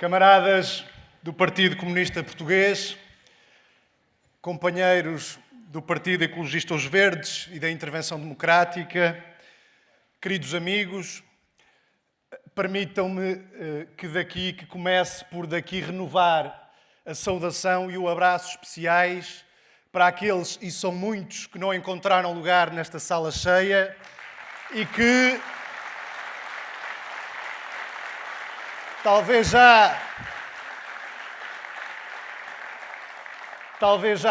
Camaradas do Partido Comunista Português, companheiros do Partido Ecologista Os Verdes e da Intervenção Democrática, queridos amigos, permitam-me que comece por daqui renovar a saudação e o abraço especiais para aqueles, e são muitos, que não encontraram lugar nesta sala cheia e que talvez já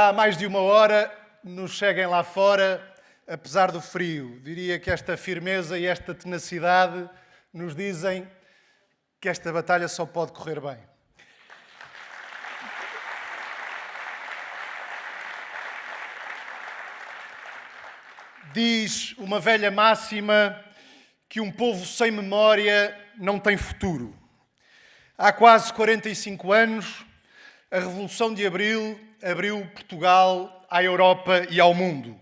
há mais de uma hora nos cheguem lá fora, apesar do frio. Diria que esta firmeza e esta tenacidade nos dizem que esta batalha só pode correr bem. Diz uma velha máxima que um povo sem memória não tem futuro. Há quase 45 anos, a Revolução de Abril abriu Portugal à Europa e ao mundo.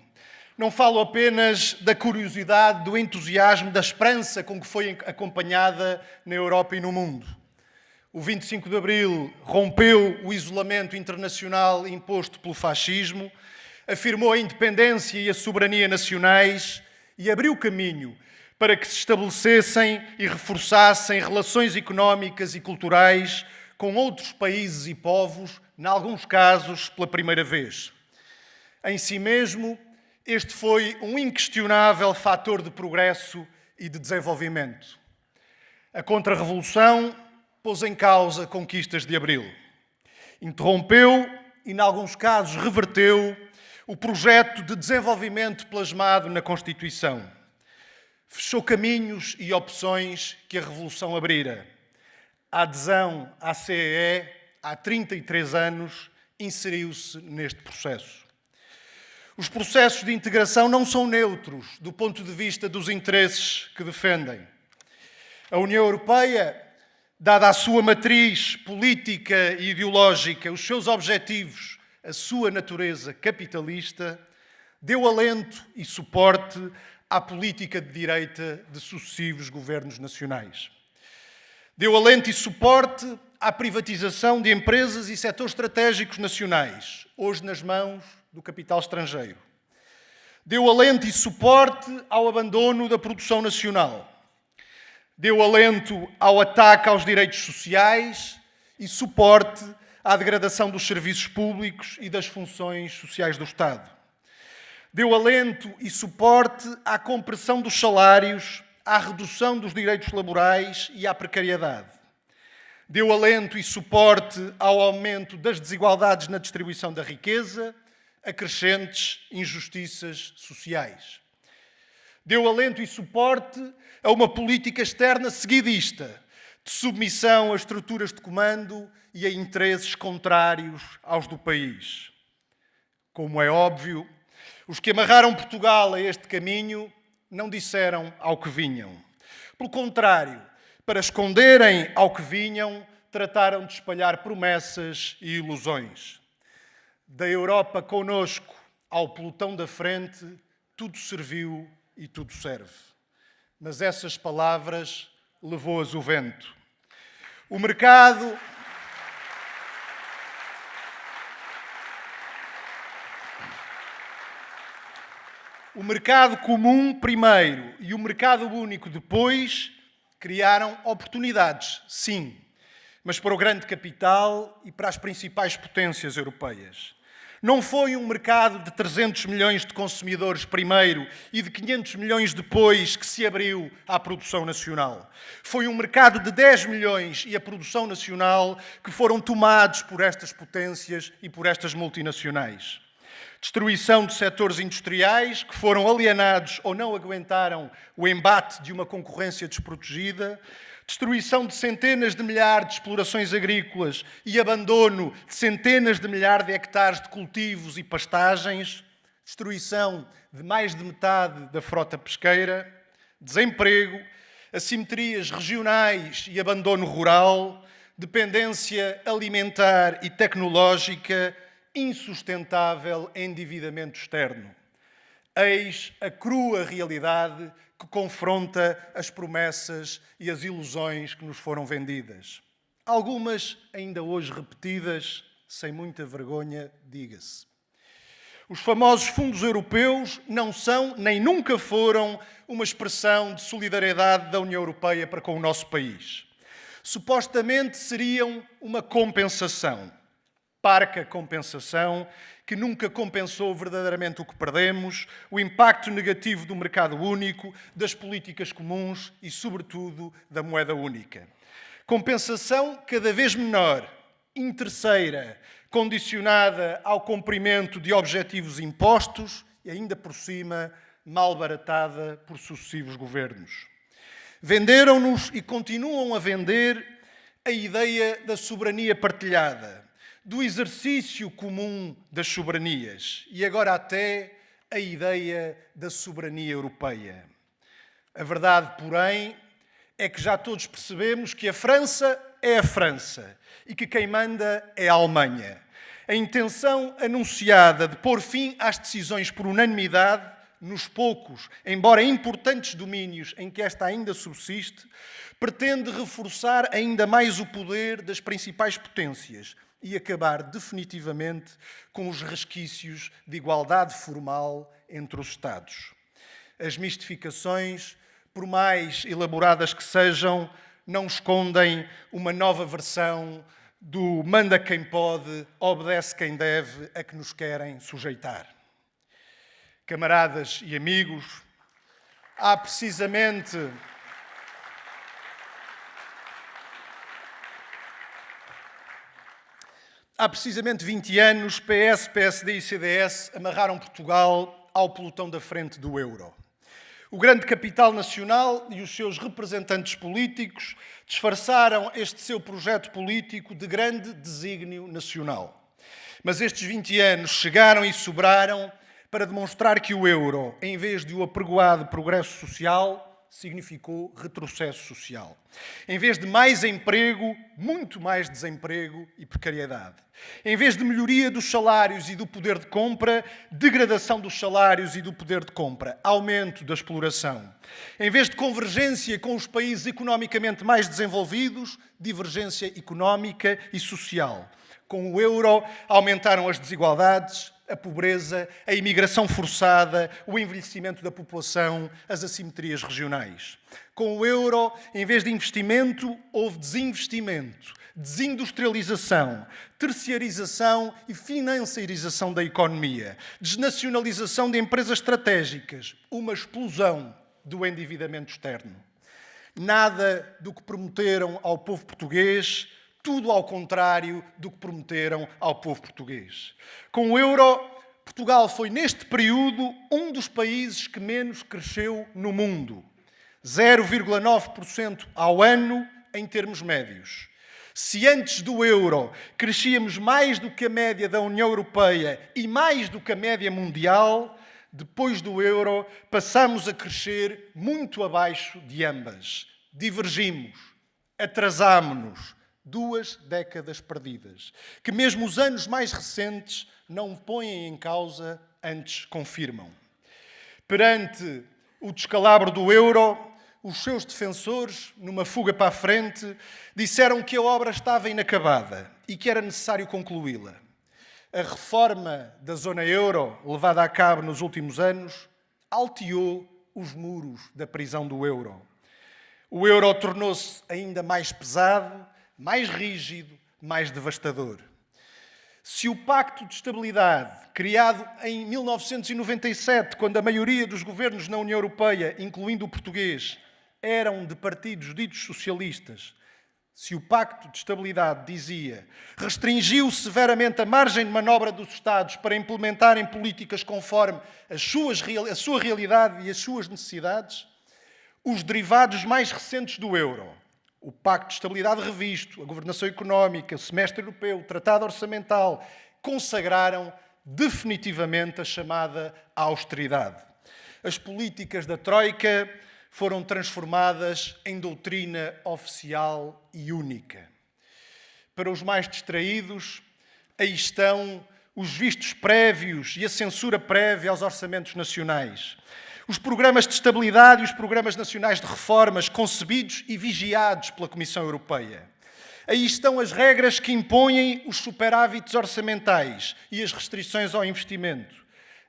Não falo apenas da curiosidade, do entusiasmo, da esperança com que foi acompanhada na Europa e no mundo. O 25 de Abril rompeu o isolamento internacional imposto pelo fascismo, afirmou a independência e a soberania nacionais e abriu caminho para que se estabelecessem e reforçassem relações económicas e culturais com outros países e povos, em alguns casos pela primeira vez. Em si mesmo, este foi um inquestionável fator de progresso e de desenvolvimento. A Contra-Revolução pôs em causa conquistas de Abril. Interrompeu e, em alguns casos, reverteu o projeto de desenvolvimento plasmado na Constituição. Fechou caminhos e opções que a Revolução abrira. A adesão à CEE, há 33 anos, inseriu-se neste processo. Os processos de integração não são neutros do ponto de vista dos interesses que defendem. A União Europeia, dada a sua matriz política e ideológica, os seus objetivos, a sua natureza capitalista, deu alento e suporte à política de direita de sucessivos governos nacionais. Deu alento e suporte à privatização de empresas e setores estratégicos nacionais, hoje nas mãos do capital estrangeiro. Deu alento e suporte ao abandono da produção nacional. Deu alento ao ataque aos direitos sociais e suporte à degradação dos serviços públicos e das funções sociais do Estado. Deu alento e suporte à compressão dos salários, à redução dos direitos laborais e à precariedade. Deu alento e suporte ao aumento das desigualdades na distribuição da riqueza, a crescentes injustiças sociais. Deu alento e suporte a uma política externa seguidista, de submissão a estruturas de comando e a interesses contrários aos do país. Como é óbvio, os que amarraram Portugal a este caminho não disseram ao que vinham. Pelo contrário, para esconderem ao que vinham, trataram de espalhar promessas e ilusões. Da Europa conosco ao pelotão da frente, tudo serviu e tudo serve. Mas essas palavras levou-as o vento. O mercado comum primeiro e o mercado único depois criaram oportunidades, sim, mas para o grande capital e para as principais potências europeias. Não foi um mercado de 300 milhões de consumidores primeiro e de 500 milhões depois que se abriu à produção nacional. Foi um mercado de 10 milhões e a produção nacional que foram tomados por estas potências e por estas multinacionais. Destruição de setores industriais que foram alienados ou não aguentaram o embate de uma concorrência desprotegida, destruição de centenas de milhares de explorações agrícolas e abandono de centenas de milhares de hectares de cultivos e pastagens, destruição de mais de metade da frota pesqueira, desemprego, assimetrias regionais e abandono rural, dependência alimentar e tecnológica, insustentável endividamento externo. Eis a crua realidade que confronta as promessas e as ilusões que nos foram vendidas. algumas ainda hoje repetidas, sem muita vergonha, diga-se. Os famosos fundos europeus não são, nem nunca foram, uma expressão de solidariedade da União Europeia para com o nosso país. Supostamente seriam uma compensação, parca compensação, que nunca compensou verdadeiramente o que perdemos, o impacto negativo do mercado único, das políticas comuns e, sobretudo, da moeda única. Compensação cada vez menor, interesseira, condicionada ao cumprimento de objetivos impostos e, ainda por cima, malbaratada por sucessivos governos. Venderam-nos e continuam a vender a ideia da soberania partilhada, do exercício comum das soberanias e agora até a ideia da soberania europeia. A verdade, porém, é que já todos percebemos que a França é a França e que quem manda é a Alemanha. A intenção anunciada de pôr fim às decisões por unanimidade nos poucos, embora importantes domínios em que esta ainda subsiste, pretende reforçar ainda mais o poder das principais potências e acabar definitivamente com os resquícios de igualdade formal entre os Estados. As mistificações, por mais elaboradas que sejam, não escondem uma nova versão do manda quem pode, obedece quem deve, a que nos querem sujeitar. Camaradas e amigos, há precisamente 20 anos, PS, PSD e CDS amarraram Portugal ao pelotão da frente do euro. O grande capital nacional e os seus representantes políticos disfarçaram este seu projeto político de grande desígnio nacional. Mas estes 20 anos chegaram e sobraram para demonstrar que o euro, em vez de o apregoado progresso social, significou retrocesso social. Em vez de mais emprego, muito mais desemprego e precariedade. Em vez de melhoria dos salários e do poder de compra, degradação dos salários e do poder de compra, aumento da exploração. Em vez de convergência com os países economicamente mais desenvolvidos, divergência económica e social. Com o euro, aumentaram as desigualdades, a pobreza, a imigração forçada, o envelhecimento da população, as assimetrias regionais. Com o euro, em vez de investimento, houve desinvestimento, desindustrialização, terciarização e financiarização da economia, desnacionalização de empresas estratégicas, uma explosão do endividamento externo. Nada do que prometeram ao povo português, tudo ao contrário do que prometeram ao povo português. Com o euro, Portugal foi, neste período, um dos países que menos cresceu no mundo. 0,9% ao ano em termos médios. Se antes do euro crescíamos mais do que a média da União Europeia e mais do que a média mundial, depois do euro passamos a crescer muito abaixo de ambas. Divergimos, atrasámo-nos. 2 décadas perdidas, que mesmo os anos mais recentes não põem em causa, antes confirmam. Perante o descalabro do euro, os seus defensores, numa fuga para a frente, disseram que a obra estava inacabada e que era necessário concluí-la. A reforma da zona euro, levada a cabo nos últimos anos, alteou os muros da prisão do euro. O euro tornou-se ainda mais pesado, mais rígido, mais devastador. Se o Pacto de Estabilidade, criado em 1997, quando a maioria dos governos na União Europeia, incluindo o português, eram de partidos ditos socialistas, se o Pacto de Estabilidade dizia restringiu severamente a margem de manobra dos Estados para implementarem políticas conforme a sua realidade e as suas necessidades, os derivados mais recentes do euro, o Pacto de Estabilidade revisto, a Governação Económica, o Semestre Europeu, o Tratado Orçamental, consagraram definitivamente a chamada austeridade. As políticas da Troika foram transformadas em doutrina oficial e única. Para os mais distraídos, aí estão os vistos prévios e a censura prévia aos orçamentos nacionais. Os programas de estabilidade e os programas nacionais de reformas concebidos e vigiados pela Comissão Europeia. Aí estão as regras que impõem os superávites orçamentais e as restrições ao investimento.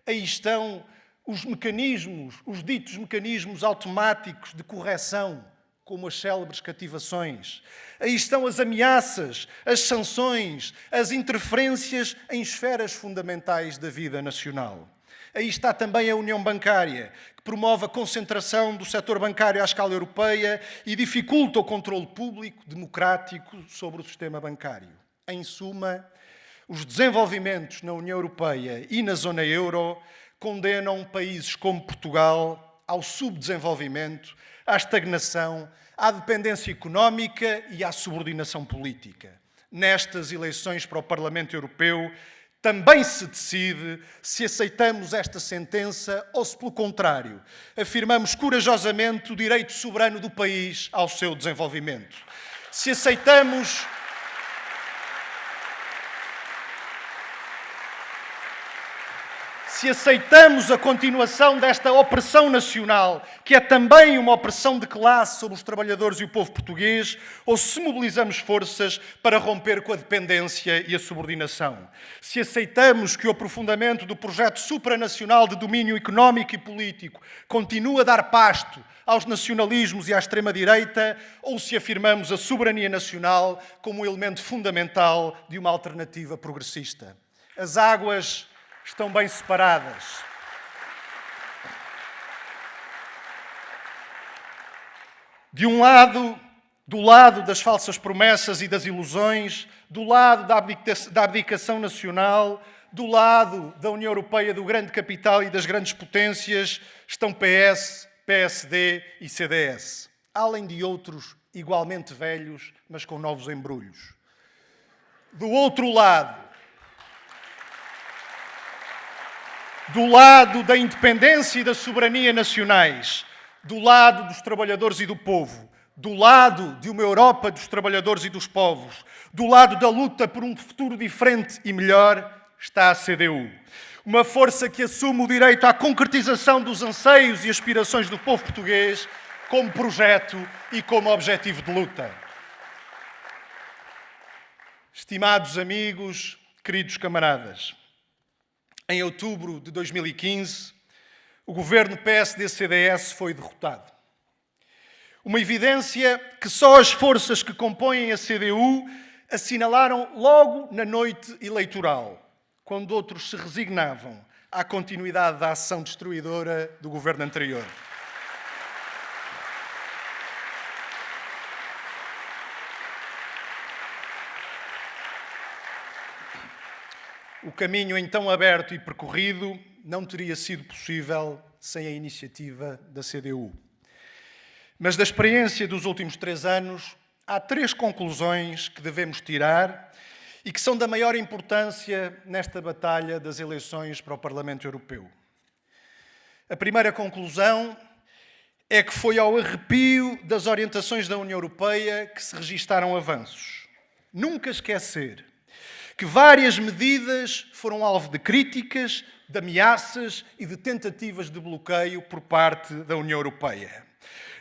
Aí estão os mecanismos, os ditos mecanismos automáticos de correção, como as célebres cativações. Aí estão as ameaças, as sanções, as interferências em esferas fundamentais da vida nacional. Aí está também a União Bancária, que promove a concentração do setor bancário à escala europeia e dificulta o controle público democrático sobre o sistema bancário. Em suma, os desenvolvimentos na União Europeia e na zona euro condenam países como Portugal ao subdesenvolvimento, à estagnação, à dependência económica e à subordinação política. Nestas eleições para o Parlamento Europeu, também se decide se aceitamos esta sentença ou se, pelo contrário, afirmamos corajosamente o direito soberano do país ao seu desenvolvimento. Se aceitamos a continuação desta opressão nacional, que é também uma opressão de classe sobre os trabalhadores e o povo português, ou se mobilizamos forças para romper com a dependência e a subordinação. Se aceitamos que o aprofundamento do projeto supranacional de domínio económico e político continua a dar pasto aos nacionalismos e à extrema-direita, ou se afirmamos a soberania nacional como um elemento fundamental de uma alternativa progressista. As águas estão bem separadas. De um lado, do lado das falsas promessas e das ilusões, do lado da abdicação nacional, do lado da União Europeia, do grande capital e das grandes potências, estão PS, PSD e CDS, além de outros igualmente velhos, mas com novos embrulhos. Do outro lado da independência e da soberania nacionais, do lado dos trabalhadores e do povo, do lado de uma Europa dos trabalhadores e dos povos, do lado da luta por um futuro diferente e melhor, está a CDU. Uma força que assume o direito à concretização dos anseios e aspirações do povo português como projeto e como objetivo de luta. Estimados amigos, queridos camaradas, em outubro de 2015, o governo PSD-CDS foi derrotado. Uma evidência que só as forças que compõem a CDU assinalaram logo na noite eleitoral, quando outros se resignavam à continuidade da ação destruidora do governo anterior. O caminho então aberto e percorrido não teria sido possível sem a iniciativa da CDU. Mas da experiência dos últimos 3 anos, há 3 conclusões que devemos tirar e que são da maior importância nesta batalha das eleições para o Parlamento Europeu. A primeira conclusão é que foi ao arrepio das orientações da União Europeia que se registaram avanços. Nunca esquecer que várias medidas foram alvo de críticas, de ameaças e de tentativas de bloqueio por parte da União Europeia.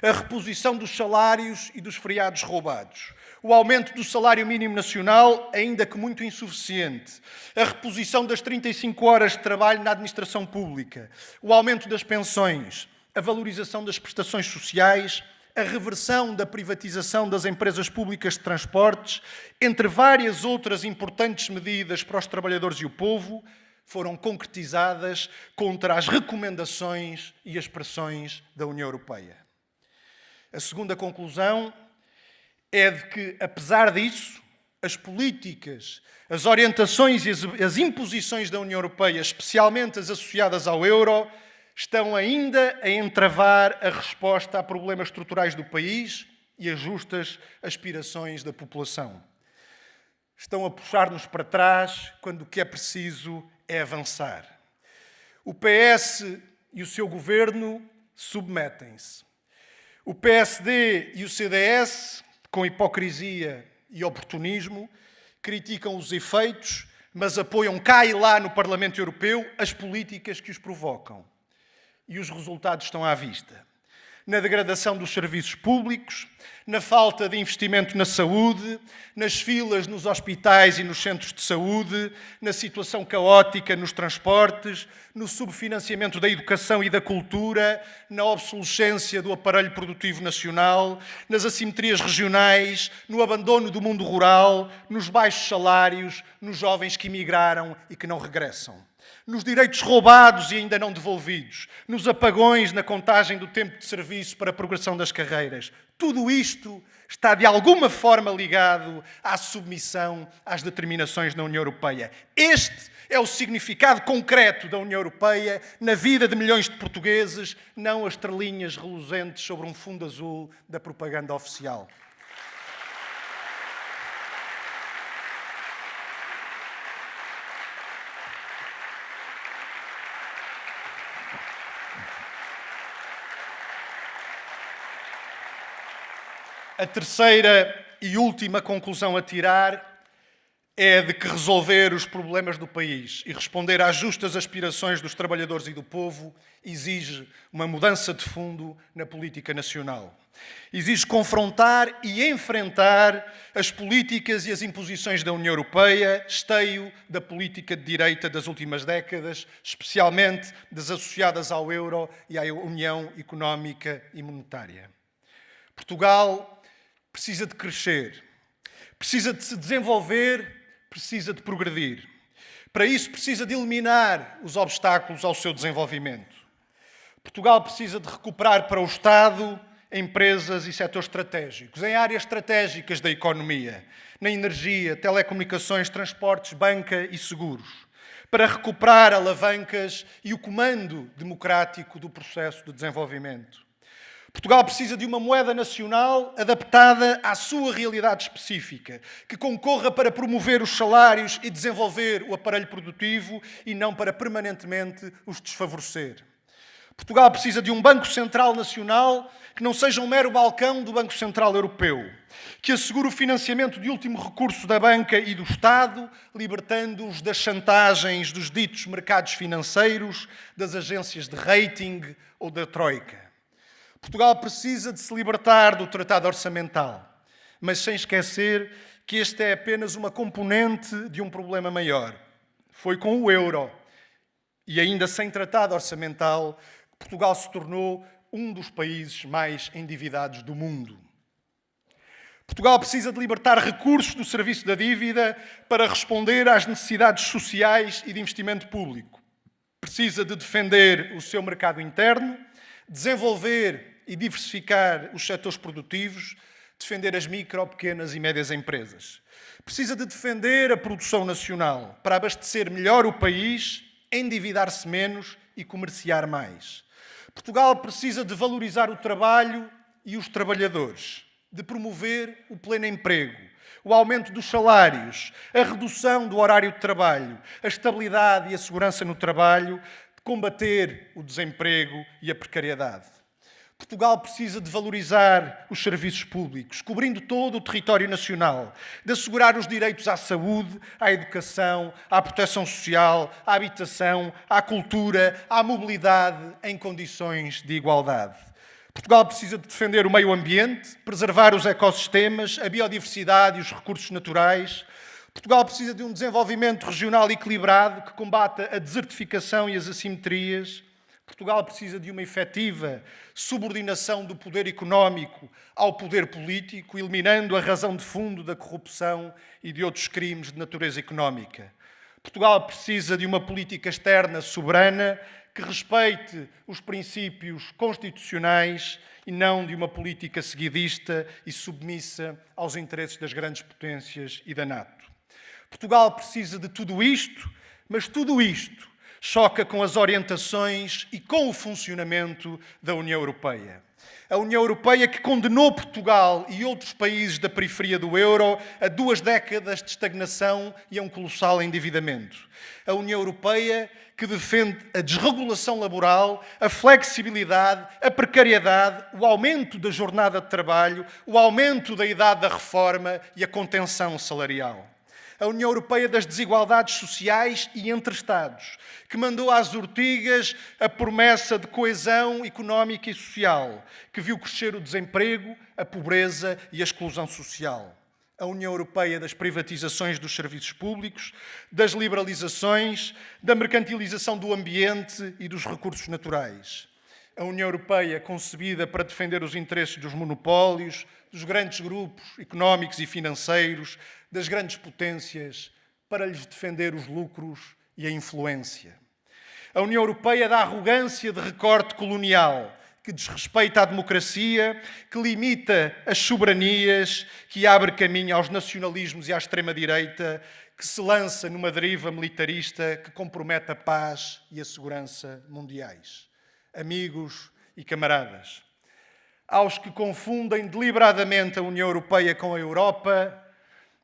A reposição dos salários e dos feriados roubados. O aumento do salário mínimo nacional, ainda que muito insuficiente. A reposição das 35 horas de trabalho na administração pública. O aumento das pensões. A valorização das prestações sociais. A reversão da privatização das empresas públicas de transportes, entre várias outras importantes medidas para os trabalhadores e o povo, foram concretizadas contra as recomendações e as pressões da União Europeia. A segunda conclusão é de que, apesar disso, as políticas, as orientações e as imposições da União Europeia, especialmente as associadas ao euro, estão ainda a entravar a resposta a problemas estruturais do país e as justas aspirações da população. Estão a puxar-nos para trás quando o que é preciso é avançar. O PS e o seu governo submetem-se. O PSD e o CDS, com hipocrisia e oportunismo, criticam os efeitos, mas apoiam cá e lá no Parlamento Europeu as políticas que os provocam. E os resultados estão à vista. na degradação dos serviços públicos, na falta de investimento na saúde, nas filas nos hospitais e nos centros de saúde, na situação caótica nos transportes, no subfinanciamento da educação e da cultura, na obsolescência do aparelho produtivo nacional, nas assimetrias regionais, no abandono do mundo rural, nos baixos salários, nos jovens que emigraram e que não regressam, nos direitos roubados e ainda não devolvidos, nos apagões na contagem do tempo de serviço para a progressão das carreiras. Tudo isto está de alguma forma ligado à submissão às determinações da União Europeia. Este é o significado concreto da União Europeia na vida de milhões de portugueses, não as estrelinhas reluzentes sobre um fundo azul da propaganda oficial. A terceira e última conclusão a tirar é de que resolver os problemas do país e responder às justas aspirações dos trabalhadores e do povo exige uma mudança de fundo na política nacional. Exige confrontar e enfrentar as políticas e as imposições da União Europeia, esteio da política de direita das últimas décadas, especialmente das associadas ao euro e à União Económica e Monetária. Portugal precisa de crescer, precisa de se desenvolver, precisa de progredir. Para isso precisa de eliminar os obstáculos ao seu desenvolvimento. Portugal precisa de recuperar para o Estado empresas e setores estratégicos, em áreas estratégicas da economia, na energia, telecomunicações, transportes, banca e seguros, para recuperar alavancas e o comando democrático do processo de desenvolvimento. Portugal precisa de uma moeda nacional adaptada à sua realidade específica, que concorra para promover os salários e desenvolver o aparelho produtivo e não para permanentemente os desfavorecer. Portugal precisa de um Banco Central Nacional que não seja um mero balcão do Banco Central Europeu, que assegure o financiamento de último recurso da banca e do Estado, libertando-os das chantagens dos ditos mercados financeiros, das agências de rating ou da Troika. Portugal precisa de se libertar do tratado orçamental, mas sem esquecer que este é apenas uma componente de um problema maior. Foi com o euro e ainda sem tratado orçamental que Portugal se tornou um dos países mais endividados do mundo. Portugal precisa de libertar recursos do serviço da dívida para responder às necessidades sociais e de investimento público. Precisa de defender o seu mercado interno, desenvolver e diversificar os setores produtivos, defender as micro, pequenas e médias empresas. Precisa de defender a produção nacional para abastecer melhor o país, endividar-se menos e comerciar mais. Portugal precisa de valorizar o trabalho e os trabalhadores, de promover o pleno emprego, o aumento dos salários, a redução do horário de trabalho, a estabilidade e a segurança no trabalho, de combater o desemprego e a precariedade. Portugal precisa de valorizar os serviços públicos, cobrindo todo o território nacional, de assegurar os direitos à saúde, à educação, à proteção social, à habitação, à cultura, à mobilidade em condições de igualdade. Portugal precisa de defender o meio ambiente, preservar os ecossistemas, a biodiversidade e os recursos naturais. Portugal precisa de um desenvolvimento regional equilibrado que combata a desertificação e as assimetrias. Portugal precisa de uma efetiva subordinação do poder económico ao poder político, eliminando a razão de fundo da corrupção e de outros crimes de natureza económica. Portugal precisa de uma política externa soberana que respeite os princípios constitucionais e não de uma política seguidista e submissa aos interesses das grandes potências e da NATO. Portugal precisa de tudo isto, mas tudo isto choca com as orientações e com o funcionamento da União Europeia. A União Europeia que condenou Portugal e outros países da periferia do euro a 2 décadas de estagnação e a um colossal endividamento. A União Europeia que defende a desregulação laboral, a flexibilidade, a precariedade, o aumento da jornada de trabalho, o aumento da idade da reforma e a contenção salarial. A União Europeia das desigualdades sociais e entre Estados, que mandou às ortigas a promessa de coesão económica e social, que viu crescer o desemprego, a pobreza e a exclusão social. A União Europeia das privatizações dos serviços públicos, das liberalizações, da mercantilização do ambiente e dos recursos naturais. A União Europeia concebida para defender os interesses dos monopólios, dos grandes grupos económicos e financeiros, das grandes potências, para lhes defender os lucros e a influência. A União Europeia da arrogância de recorte colonial, que desrespeita a democracia, que limita as soberanias, que abre caminho aos nacionalismos e à extrema-direita, que se lança numa deriva militarista que compromete a paz e a segurança mundiais. Amigos e camaradas, aos que confundem deliberadamente a União Europeia com a Europa,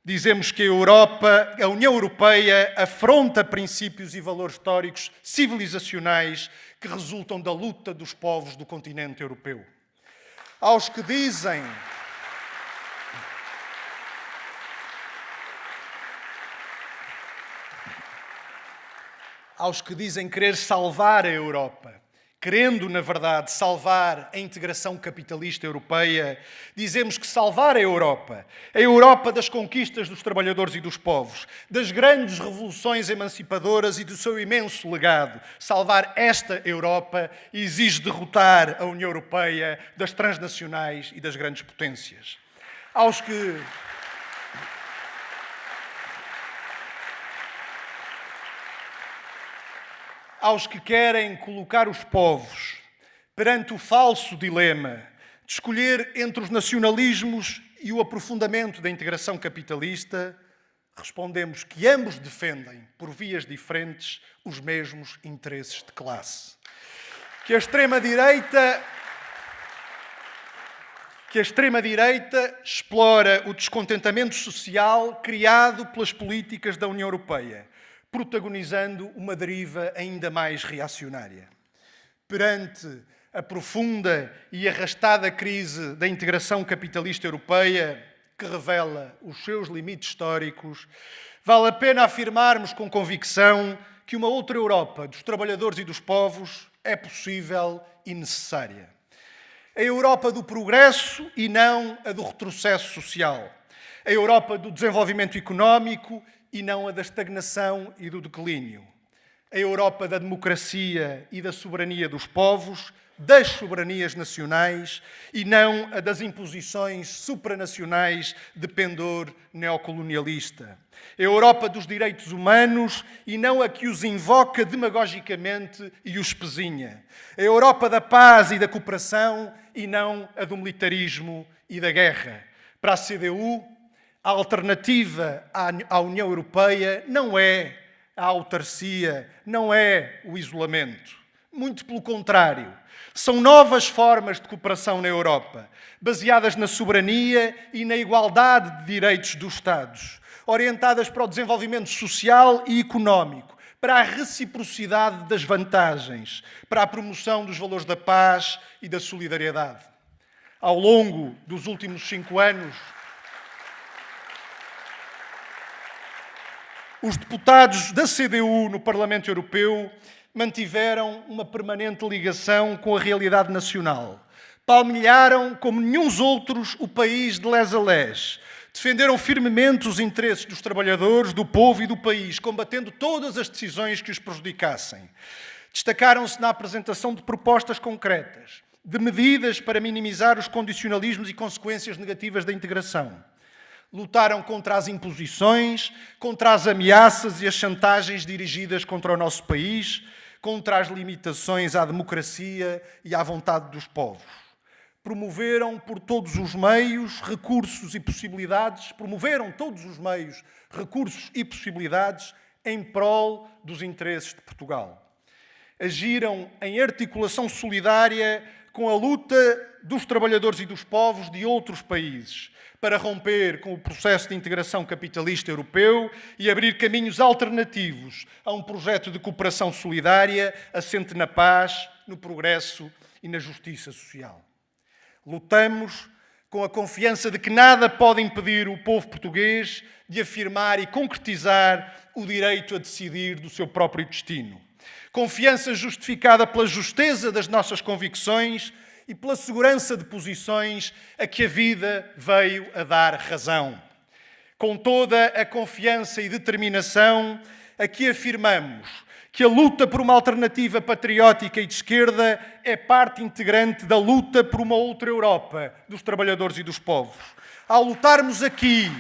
dizemos que a União Europeia afronta princípios e valores históricos civilizacionais que resultam da luta dos povos do continente europeu. Aos que dizem querer salvar a Europa, querendo, na verdade, salvar a integração capitalista europeia, dizemos que salvar a Europa das conquistas dos trabalhadores e dos povos, das grandes revoluções emancipadoras e do seu imenso legado, salvar esta Europa exige derrotar a União Europeia das transnacionais e das grandes potências. Aos que querem colocar os povos perante o falso dilema de escolher entre os nacionalismos e o aprofundamento da integração capitalista, respondemos que ambos defendem, por vias diferentes, os mesmos interesses de classe. Que a extrema-direita explora o descontentamento social criado pelas políticas da União Europeia, protagonizando uma deriva ainda mais reacionária. Perante a profunda e arrastada crise da integração capitalista europeia, que revela os seus limites históricos, vale a pena afirmarmos com convicção que uma outra Europa dos trabalhadores e dos povos é possível e necessária. A Europa do progresso e não a do retrocesso social. A Europa do desenvolvimento económico e não a da estagnação e do declínio. A Europa da democracia e da soberania dos povos, das soberanias nacionais e não a das imposições supranacionais de pendor neocolonialista. A Europa dos direitos humanos e não a que os invoca demagogicamente e os espezinha. A Europa da paz e da cooperação e não a do militarismo e da guerra. Para a CDU, a alternativa à União Europeia não é a autarcia, não é o isolamento. Muito pelo contrário. São novas formas de cooperação na Europa, baseadas na soberania e na igualdade de direitos dos Estados, orientadas para o desenvolvimento social e económico, para a reciprocidade das vantagens, para a promoção dos valores da paz e da solidariedade. Ao longo dos últimos 5 anos, os deputados da CDU no Parlamento Europeu mantiveram uma permanente ligação com a realidade nacional. Palmilharam, como nenhuns outros, o país de les a les. Defenderam firmemente os interesses dos trabalhadores, do povo e do país, combatendo todas as decisões que os prejudicassem. Destacaram-se na apresentação de propostas concretas, de medidas para minimizar os condicionalismos e consequências negativas da integração. Lutaram contra as imposições, contra as ameaças e as chantagens dirigidas contra o nosso país, contra as limitações à democracia e à vontade dos povos. Promoveram por todos os meios, recursos e possibilidades, em prol dos interesses de Portugal. Agiram em articulação solidária com a luta dos trabalhadores e dos povos de outros países, para romper com o processo de integração capitalista europeu e abrir caminhos alternativos a um projeto de cooperação solidária assente na paz, no progresso e na justiça social. Lutamos com a confiança de que nada pode impedir o povo português de afirmar e concretizar o direito a decidir do seu próprio destino. Confiança justificada pela justeza das nossas convicções e pela segurança de posições a que a vida veio a dar razão. Com toda a confiança e determinação, aqui afirmamos que a luta por uma alternativa patriótica e de esquerda é parte integrante da luta por uma outra Europa dos trabalhadores e dos povos. Ao lutarmos aqui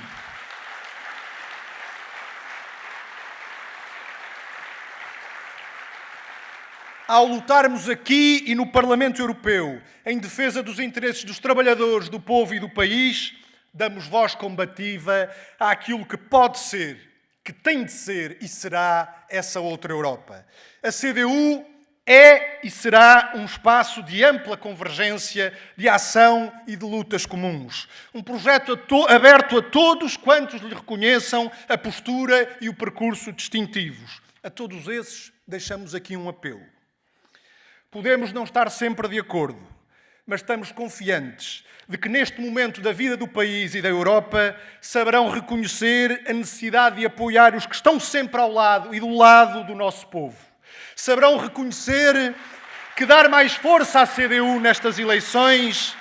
e no Parlamento Europeu em defesa dos interesses dos trabalhadores, do povo e do país, damos voz combativa àquilo que pode ser, que tem de ser e será essa outra Europa. A CDU é e será um espaço de ampla convergência, de ação e de lutas comuns. Um projeto aberto a todos quantos lhe reconheçam a postura e o percurso distintivos. A todos esses deixamos aqui um apelo. Podemos não estar sempre de acordo, mas estamos confiantes de que neste momento da vida do país e da Europa saberão reconhecer a necessidade de apoiar os que estão sempre ao lado e do lado do nosso povo. Saberão reconhecer que dar mais força à CDU nestas eleições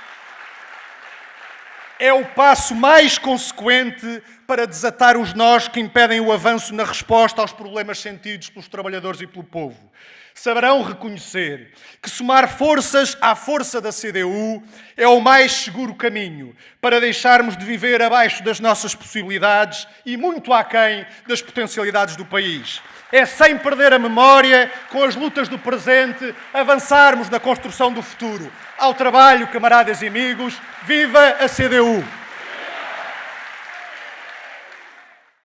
é o passo mais consequente para desatar os nós que impedem o avanço na resposta aos problemas sentidos pelos trabalhadores e pelo povo. Saberão reconhecer que somar forças à força da CDU é o mais seguro caminho para deixarmos de viver abaixo das nossas possibilidades e muito aquém das potencialidades do país. É sem perder a memória, com as lutas do presente, avançarmos na construção do futuro. Ao trabalho, camaradas e amigos, viva a CDU!